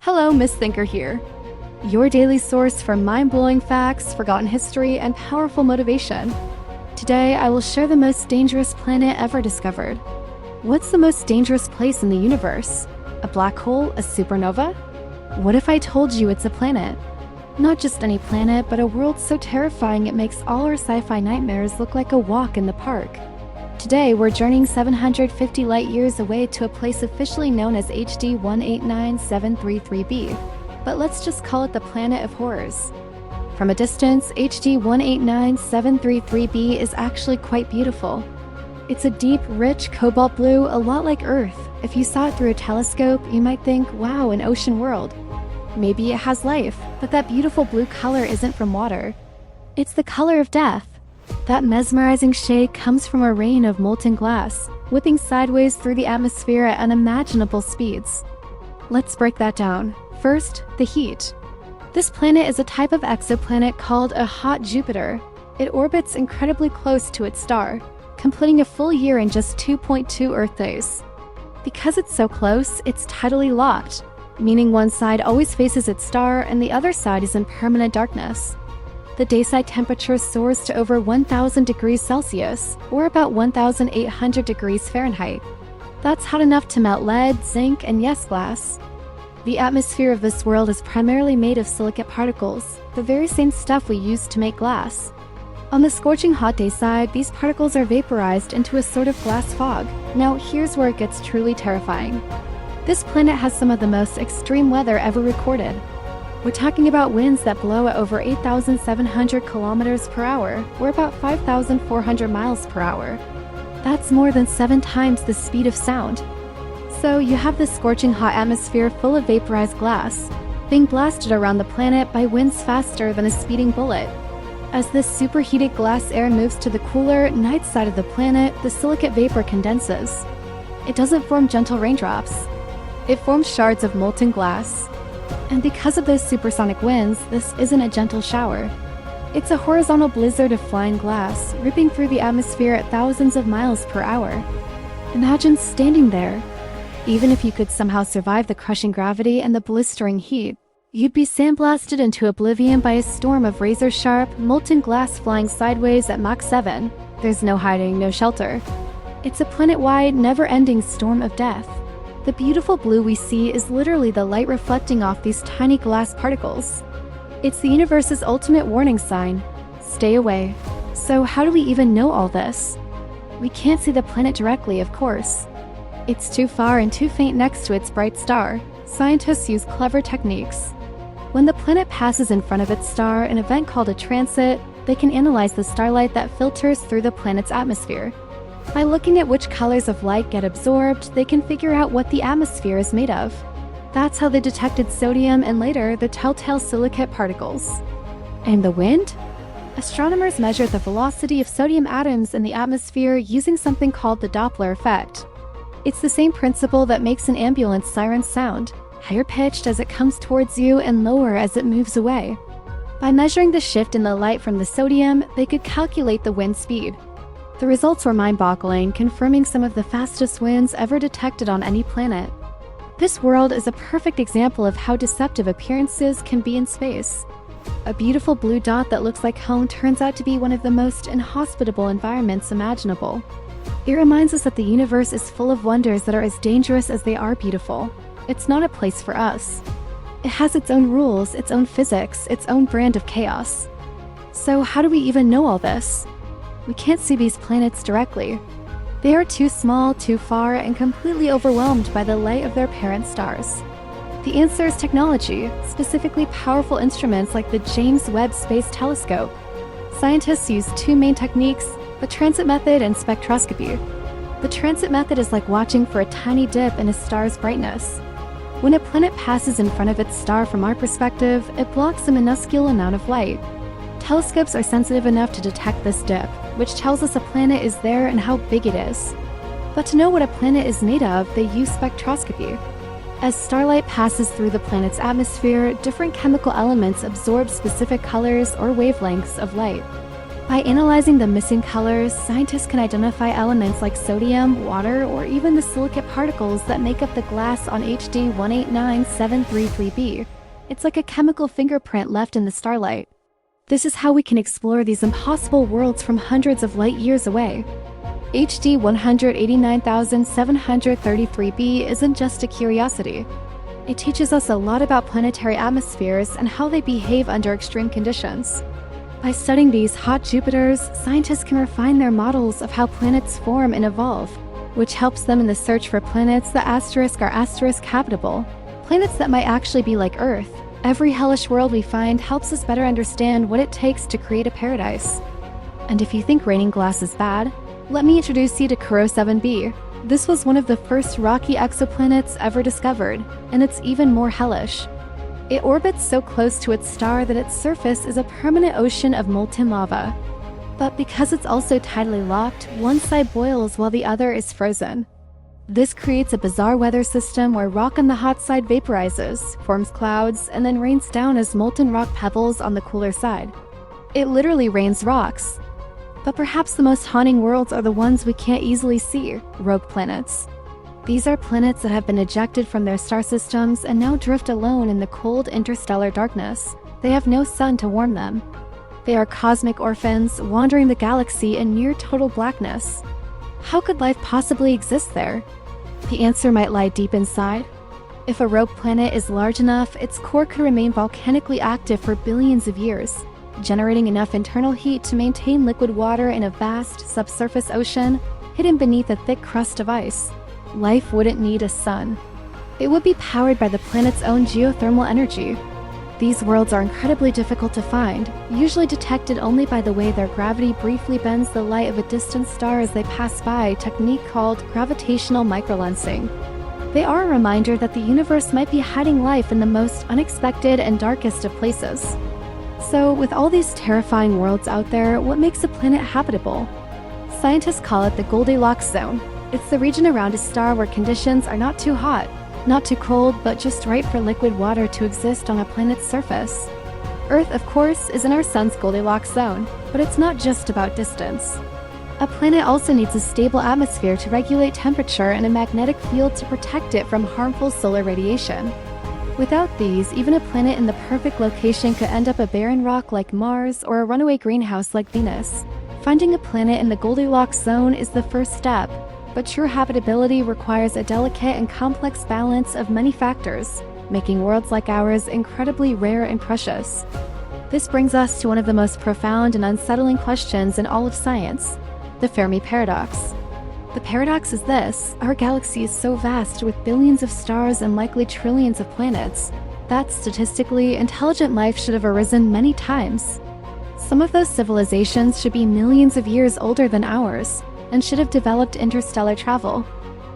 Hello, Miss Thinker here. Your daily source for mind-blowing facts, forgotten history, and powerful motivation. Today, I will share the most dangerous planet ever discovered. What's the most dangerous place in the universe? A black hole? A supernova? What if I told you it's a planet? Not just any planet, but a world so terrifying it makes all our sci-fi nightmares look like a walk in the park. Today, we're journeying 750 light-years away to a place officially known as HD 189733b. But let's just call it the Planet of Horrors. From a distance, HD 189733b is actually quite beautiful. It's a deep, rich cobalt blue, a lot like Earth. If you saw it through a telescope, you might think, wow, an ocean world. Maybe it has life, but that beautiful blue color isn't from water. It's the color of death. That mesmerizing shade comes from a rain of molten glass, whipping sideways through the atmosphere at unimaginable speeds. Let's break that down. First, the heat. This planet is a type of exoplanet called a hot Jupiter. It orbits incredibly close to its star, completing a full year in just 2.2 Earth days. Because it's so close, it's tidally locked, meaning one side always faces its star and the other side is in permanent darkness. The dayside temperature soars to over 1,000 degrees Celsius, or about 1,800 degrees Fahrenheit. That's hot enough to melt lead, zinc, and yes, glass. The atmosphere of this world is primarily made of silicate particles, the very same stuff we use to make glass. On the scorching hot day side, these particles are vaporized into a sort of glass fog. Now, here's where it gets truly terrifying. This planet has some of the most extreme weather ever recorded. We're talking about winds that blow at over 8,700 kilometers per hour, or about 5,400 miles per hour. That's more than 7 times the speed of sound. So you have this scorching hot atmosphere full of vaporized glass, being blasted around the planet by winds faster than a speeding bullet. As this superheated glass air moves to the cooler, night side of the planet, the silicate vapor condenses. It doesn't form gentle raindrops. It forms shards of molten glass. And because of those supersonic winds, this isn't a gentle shower. It's a horizontal blizzard of flying glass, ripping through the atmosphere at thousands of miles per hour. Imagine standing there. Even if you could somehow survive the crushing gravity and the blistering heat, you'd be sandblasted into oblivion by a storm of razor-sharp, molten glass flying sideways at Mach 7. There's no hiding, no shelter. It's a planet-wide, never-ending storm of death. The beautiful blue we see is literally the light reflecting off these tiny glass particles. It's the universe's ultimate warning sign. Stay away. So how do we even know all this? We can't see the planet directly, of course. It's too far and too faint next to its bright star. Scientists use clever techniques. When the planet passes in front of its star, an event called a transit, they can analyze the starlight that filters through the planet's atmosphere. By looking at which colors of light get absorbed, they can figure out what the atmosphere is made of. That's how they detected sodium and later the telltale silicate particles. And the wind? Astronomers measured the velocity of sodium atoms in the atmosphere using something called the Doppler effect. It's the same principle that makes an ambulance siren sound, higher pitched as it comes towards you and lower as it moves away. By measuring the shift in the light from the sodium, they could calculate the wind speed. The results were mind-boggling, confirming some of the fastest winds ever detected on any planet. This world is a perfect example of how deceptive appearances can be in space. A beautiful blue dot that looks like home turns out to be one of the most inhospitable environments imaginable. It reminds us that the universe is full of wonders that are as dangerous as they are beautiful. It's not a place for us. It has its own rules, its own physics, its own brand of chaos. So how do we even know all this? We can't see these planets directly. They are too small, too far, and completely overwhelmed by the light of their parent stars. The answer is technology, specifically powerful instruments like the James Webb Space Telescope. Scientists use 2 main techniques, the transit method and spectroscopy. The transit method is like watching for a tiny dip in a star's brightness. When a planet passes in front of its star from our perspective, it blocks a minuscule amount of light. Telescopes are sensitive enough to detect this dip, which tells us a planet is there and how big it is. But to know what a planet is made of, they use spectroscopy. As starlight passes through the planet's atmosphere, different chemical elements absorb specific colors or wavelengths of light. By analyzing the missing colors, scientists can identify elements like sodium, water, or even the silicate particles that make up the glass on HD 189733b. It's like a chemical fingerprint left in the starlight. This is how we can explore these impossible worlds from hundreds of light years away. HD 189733b isn't just a curiosity. It teaches us a lot about planetary atmospheres and how they behave under extreme conditions. By studying these hot Jupiters, scientists can refine their models of how planets form and evolve, which helps them in the search for planets that are asterisk habitable, planets that might actually be like Earth. Every hellish world we find helps us better understand what it takes to create a paradise. And if you think raining glass is bad, let me introduce you to Kuro 7b. This was one of the first rocky exoplanets ever discovered, and it's even more hellish. It orbits so close to its star that its surface is a permanent ocean of molten lava. But because it's also tidally locked, one side boils while the other is frozen. This creates a bizarre weather system where rock on the hot side vaporizes, forms clouds, and then rains down as molten rock pebbles on the cooler side. It literally rains rocks. But perhaps the most haunting worlds are the ones we can't easily see, rogue planets. These are planets that have been ejected from their star systems and now drift alone in the cold interstellar darkness. They have no sun to warm them. They are cosmic orphans, wandering the galaxy in near total blackness. How could life possibly exist there? The answer might lie deep inside. If a rogue planet is large enough, its core could remain volcanically active for billions of years, generating enough internal heat to maintain liquid water in a vast subsurface ocean hidden beneath a thick crust of ice. Life wouldn't need a sun. It would be powered by the planet's own geothermal energy. These worlds are incredibly difficult to find, usually detected only by the way their gravity briefly bends the light of a distant star as they pass by, a technique called gravitational microlensing. They are a reminder that the universe might be hiding life in the most unexpected and darkest of places. So, with all these terrifying worlds out there, what makes a planet habitable? Scientists call it the Goldilocks zone. It's the region around a star where conditions are not too hot, not too cold, but just right for liquid water to exist on a planet's surface. Earth, of course, is in our sun's Goldilocks zone, but it's not just about distance. A planet also needs a stable atmosphere to regulate temperature and a magnetic field to protect it from harmful solar radiation. Without these, even a planet in the perfect location could end up a barren rock like Mars or a runaway greenhouse like Venus. Finding a planet in the Goldilocks zone is the first step, but true habitability requires a delicate and complex balance of many factors, making worlds like ours incredibly rare and precious. This brings us to one of the most profound and unsettling questions in all of science, the Fermi paradox. The paradox is this: our galaxy is so vast with billions of stars and likely trillions of planets that statistically intelligent life should have arisen many times. Some of those civilizations should be millions of years older than ours and should have developed interstellar travel.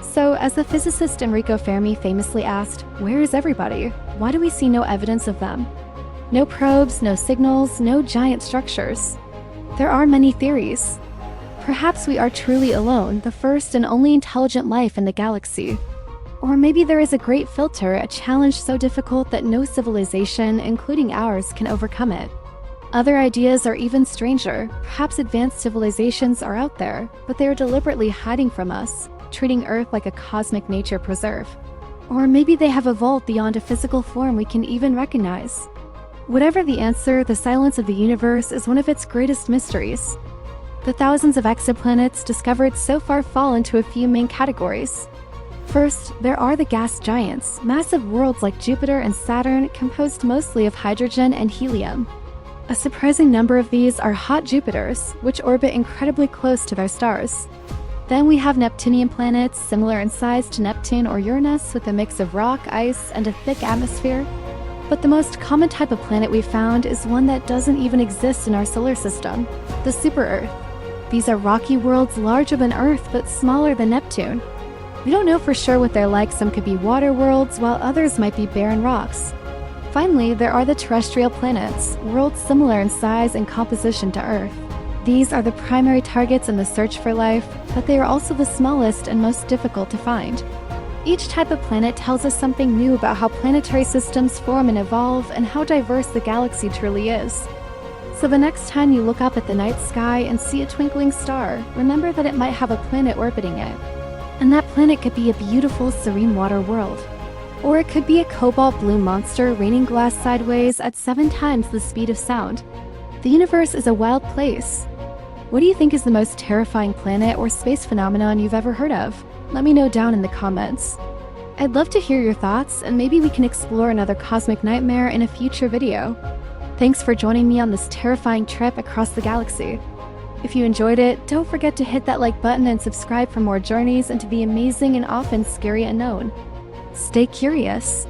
So, as the physicist Enrico Fermi famously asked, where is everybody? Why do we see no evidence of them? No probes, no signals, no giant structures. There are many theories. Perhaps we are truly alone, the first and only intelligent life in the galaxy. Or maybe there is a great filter, a challenge so difficult that no civilization, including ours, can overcome it. Other ideas are even stranger. Perhaps advanced civilizations are out there, but they are deliberately hiding from us, treating Earth like a cosmic nature preserve. Or maybe they have evolved beyond a physical form we can even recognize. Whatever the answer, the silence of the universe is one of its greatest mysteries. The thousands of exoplanets discovered so far fall into a few main categories. First, there are the gas giants, massive worlds like Jupiter and Saturn composed mostly of hydrogen and helium. A surprising number of these are hot Jupiters, which orbit incredibly close to their stars. Then we have Neptunian planets, similar in size to Neptune or Uranus, with a mix of rock, ice, and a thick atmosphere. But the most common type of planet we found is one that doesn't even exist in our solar system, the super-Earth. These are rocky worlds larger than Earth but smaller than Neptune. We don't know for sure what they're like. Some could be water worlds, while others might be barren rocks. Finally, there are the terrestrial planets, worlds similar in size and composition to Earth. These are the primary targets in the search for life, but they are also the smallest and most difficult to find. Each type of planet tells us something new about how planetary systems form and evolve and how diverse the galaxy truly is. So the next time you look up at the night sky and see a twinkling star, remember that it might have a planet orbiting it. And that planet could be a beautiful, serene water world. Or it could be a cobalt blue monster raining glass sideways at 7 times the speed of sound. The universe is a wild place. What do you think is the most terrifying planet or space phenomenon you've ever heard of? Let me know down in the comments. I'd love to hear your thoughts, and maybe we can explore another cosmic nightmare in a future video. Thanks for joining me on this terrifying trip across the galaxy. If you enjoyed it, don't forget to hit that like button and subscribe for more journeys into the amazing and often scary unknown. Stay curious.